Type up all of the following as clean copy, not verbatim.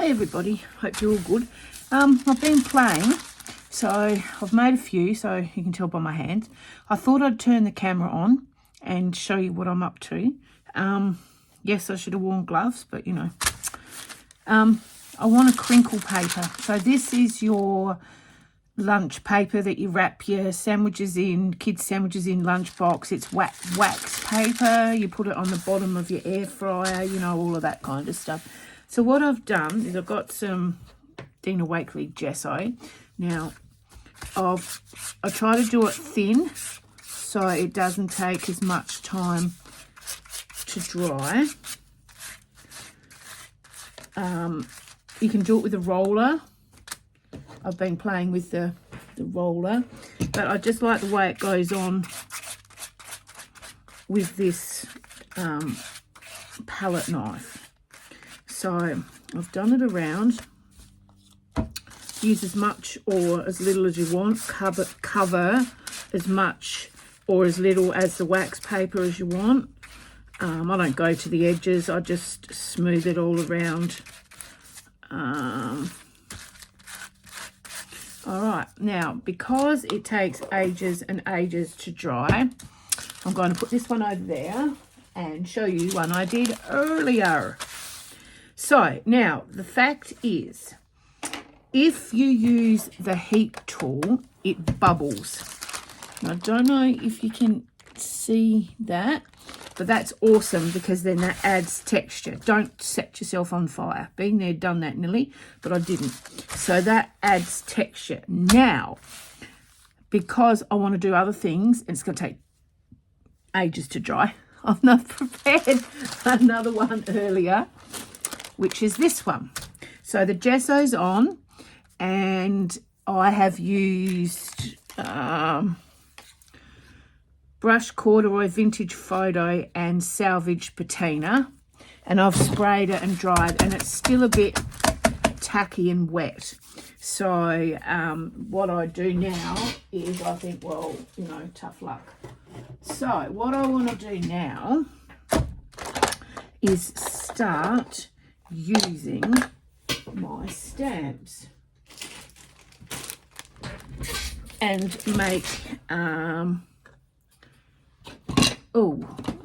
Hi everybody, hope you're all good. I've been playing, so I've made a few, so you can tell by my hands. I thought I'd turn the camera on and show you what I'm up to. Yes, I should have worn gloves, but you know. I want a crinkle paper. So this is your lunch paper that you wrap your sandwiches in, kids' sandwiches in, lunchbox. It's wax paper. You put it on the bottom of your air fryer, you know, all of that kind of stuff. So what I've done is I've got some Dina Wakley gesso. Now, I try to do it thin so it doesn't take as much time to dry. You can do it with a roller. I've been playing with the roller, but I just like the way it goes on with this palette knife. So I've done it around. Use as much or as little as you want. Cover as much or as little as the wax paper as you want. I don't go to the edges. I just smooth it all around. All right, now because it takes ages and ages to dry, I'm going to put this one over there and show you one I did earlier. So now the fact is, if you use the heat tool, it bubbles. I don't know if you can see that, but that's awesome because then that adds texture. Don't set yourself on fire. Been there, done that nearly, but I didn't. So that adds texture. Now, because I want to do other things, and it's going to take ages to dry, I've not prepared another one earlier, which is this one. So the gesso's on, and I have used brush corduroy vintage photo and salvage patina, and I've sprayed it and dried, and it's still a bit tacky and wet. So what I do now is I think, well, you know, tough luck. So what I want to do now is start using my stamps and make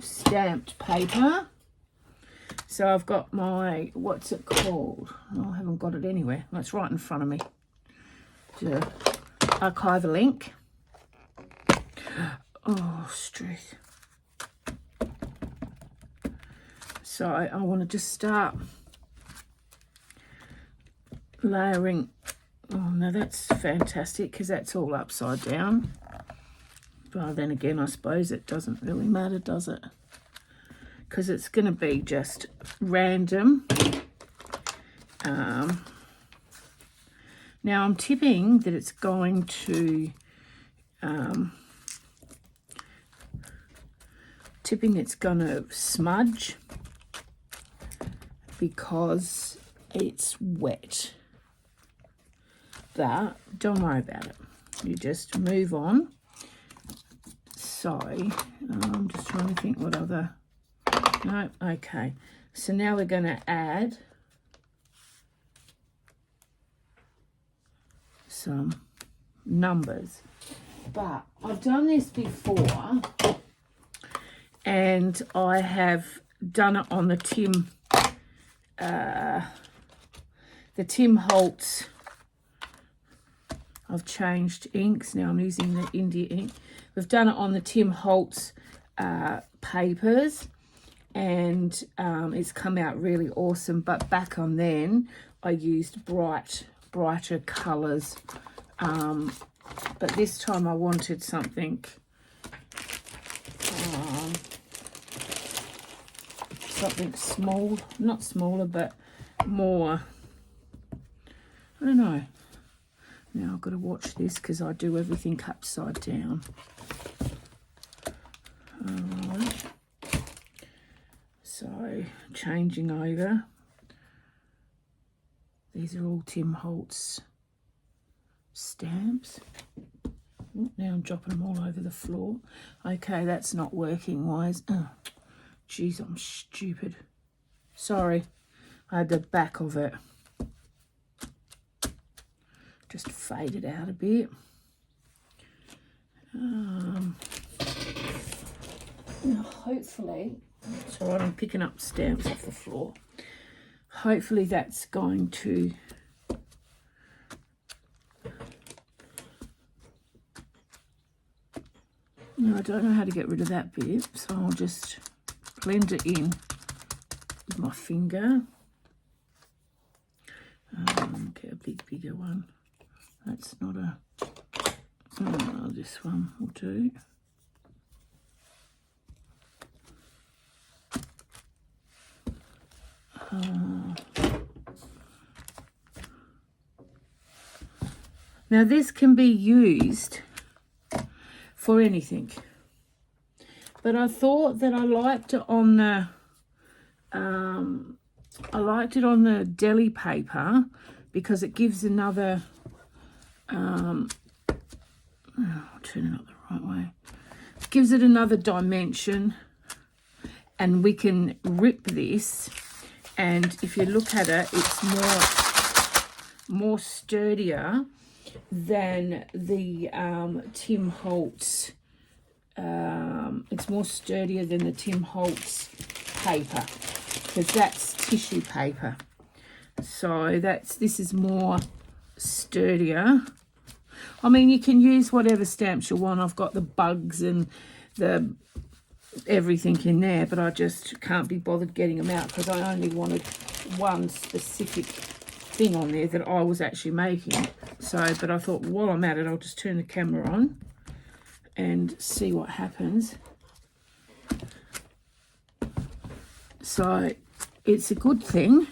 stamped paper. So I've got my, what's it called? Oh, I haven't got it anywhere. Well, it's right in front of me. To archive a link. Oh, Struth. So I want to just start layering. Oh no, that's fantastic because that's all upside down. But then again, I suppose it doesn't really matter, does it? Because it's going to be just random. Now I'm tipping that it's going to smudge because it's wet. But don't worry about it. You just move on. So I'm just trying to think what other. No, okay. So now we're going to add some numbers. But I've done this before, and I have done it on the Tim Holtz. I've changed inks. Now I'm using the India ink. We've done it on the Tim Holtz papers, and it's come out really awesome. But back on then, I used brighter colours. But this time I wanted something small, not smaller, but more, I don't know. Now I've got to watch this because I do everything upside down. Alright. So, changing over. These are all Tim Holtz stamps. Oh, now I'm dropping them all over the floor. Okay, that's not working. Why is... Oh, geez, I'm stupid. Sorry. I had the back of it. just fade it out a bit. Now hopefully, it's all right, I'm picking up stamps off the floor. Hopefully that's going to I don't know how to get rid of that bit, so I'll just blend it in with my finger. Get a bigger one. That's not a... this one will do. Now this can be used for anything, but I thought that I liked it on the deli paper because it gives another turn it up the right way. It gives it another dimension, and we can rip this, and if you look at it, it's more sturdier than the Tim Holtz. It's more sturdier than the Tim Holtz paper, because that's tissue paper. So this is more sturdier. I mean, you can use whatever stamps you want. I've got the bugs and the everything in there, but I just can't be bothered getting them out because I only wanted one specific thing on there that I was actually making. So, but I thought while I'm at it, I'll just turn the camera on and see what happens. So it's a good thing.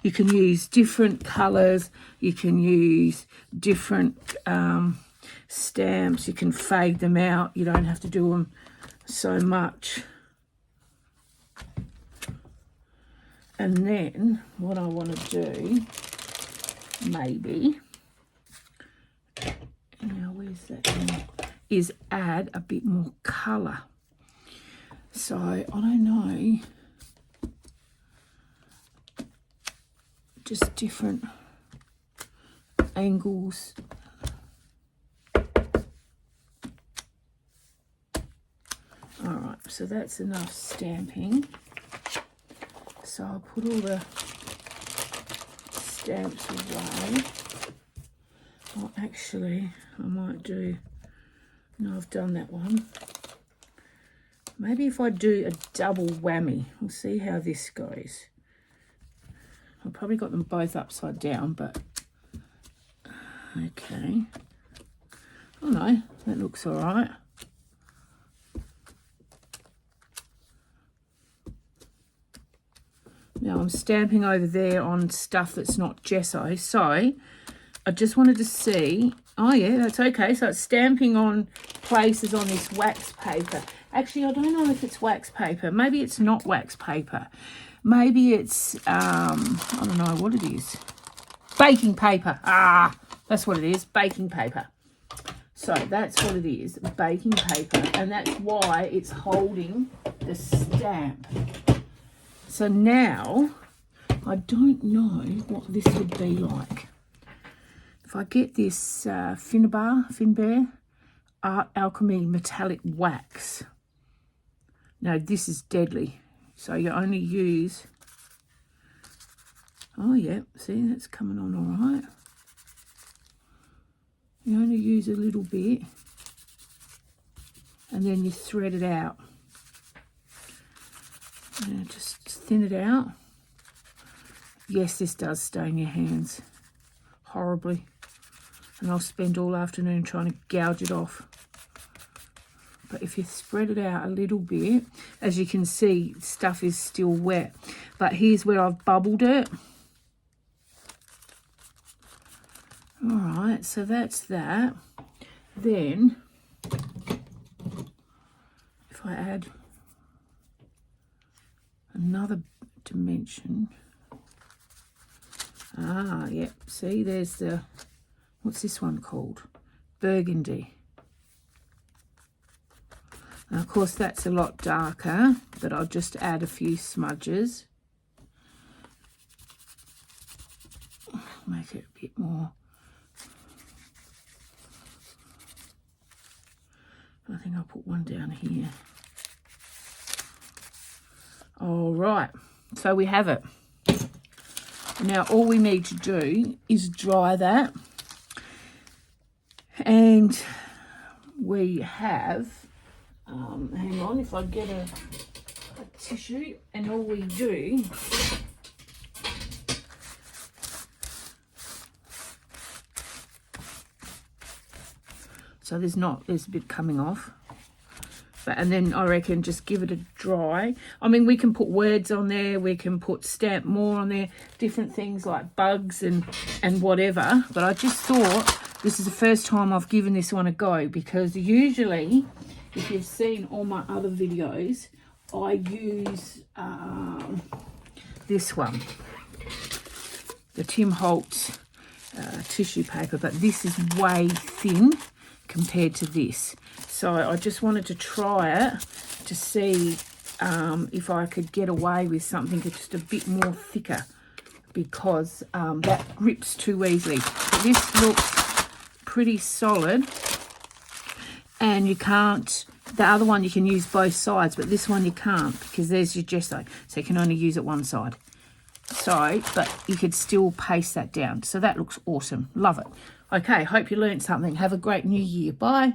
You can use different colours, you can use different stamps, you can fade them out, you don't have to do them so much. And then what I want to do, maybe, now where's that now, is add a bit more colour. So I don't know, just different angles. All right, so that's enough stamping. So I'll put all the stamps away. Oh, actually, I might do, no, I've done that one. Maybe if I do a double whammy, we'll see how this goes. I've probably got them both upside down, but okay. Oh no, that looks all right. Now I'm stamping over there on stuff that's not gesso, so I just wanted to see, oh yeah, that's okay. So it's stamping on places on this wax paper. Actually, I don't know if it's wax paper. Maybe it's not wax paper. Maybe it's, I don't know what it is. Baking paper. Ah, that's what it is, baking paper. So that's what it is, baking paper. And that's why it's holding the stamp. So now, I don't know what this would be like. If I get this Finbear Art Alchemy Metallic Wax. Now this is deadly. So you only use, oh yeah, see that's coming on all right. You only use a little bit and then you thread it out. And just thin it out. Yes, this does stain your hands horribly. And I'll spend all afternoon trying to gouge it off. But if you spread it out a little bit, as you can see, stuff is still wet. But here's where I've bubbled it. All right, so that's that. Then, if I add another dimension. Ah, yep, see, there's the, what's this one called? Burgundy. Now, of course, that's a lot darker, but I'll just add a few smudges. Make it a bit more I'll put one down here. All right, so we have it. Now all we need to do is dry that, and we have, hang on, if I get a tissue, and all we do so there's a bit coming off. But, and then I reckon just give it a dry. I mean, we can put words on there, we can put stamp more on there, different things like bugs and whatever. But I just thought this is the first time I've given this one a go, because usually, if you've seen all my other videos, I use this one, the Tim Holtz tissue paper, but this is way thin compared to this. So I just wanted to try it to see if I could get away with something that's just a bit more thicker, because that grips too easily. But this looks pretty solid, and you can't, the other one you can use both sides, but this one you can't, because there's your gesso, so you can only use it one side. So, but you could still paste that down. So that looks awesome. Love it. Okay, hope you learned something. Have a great new year. Bye.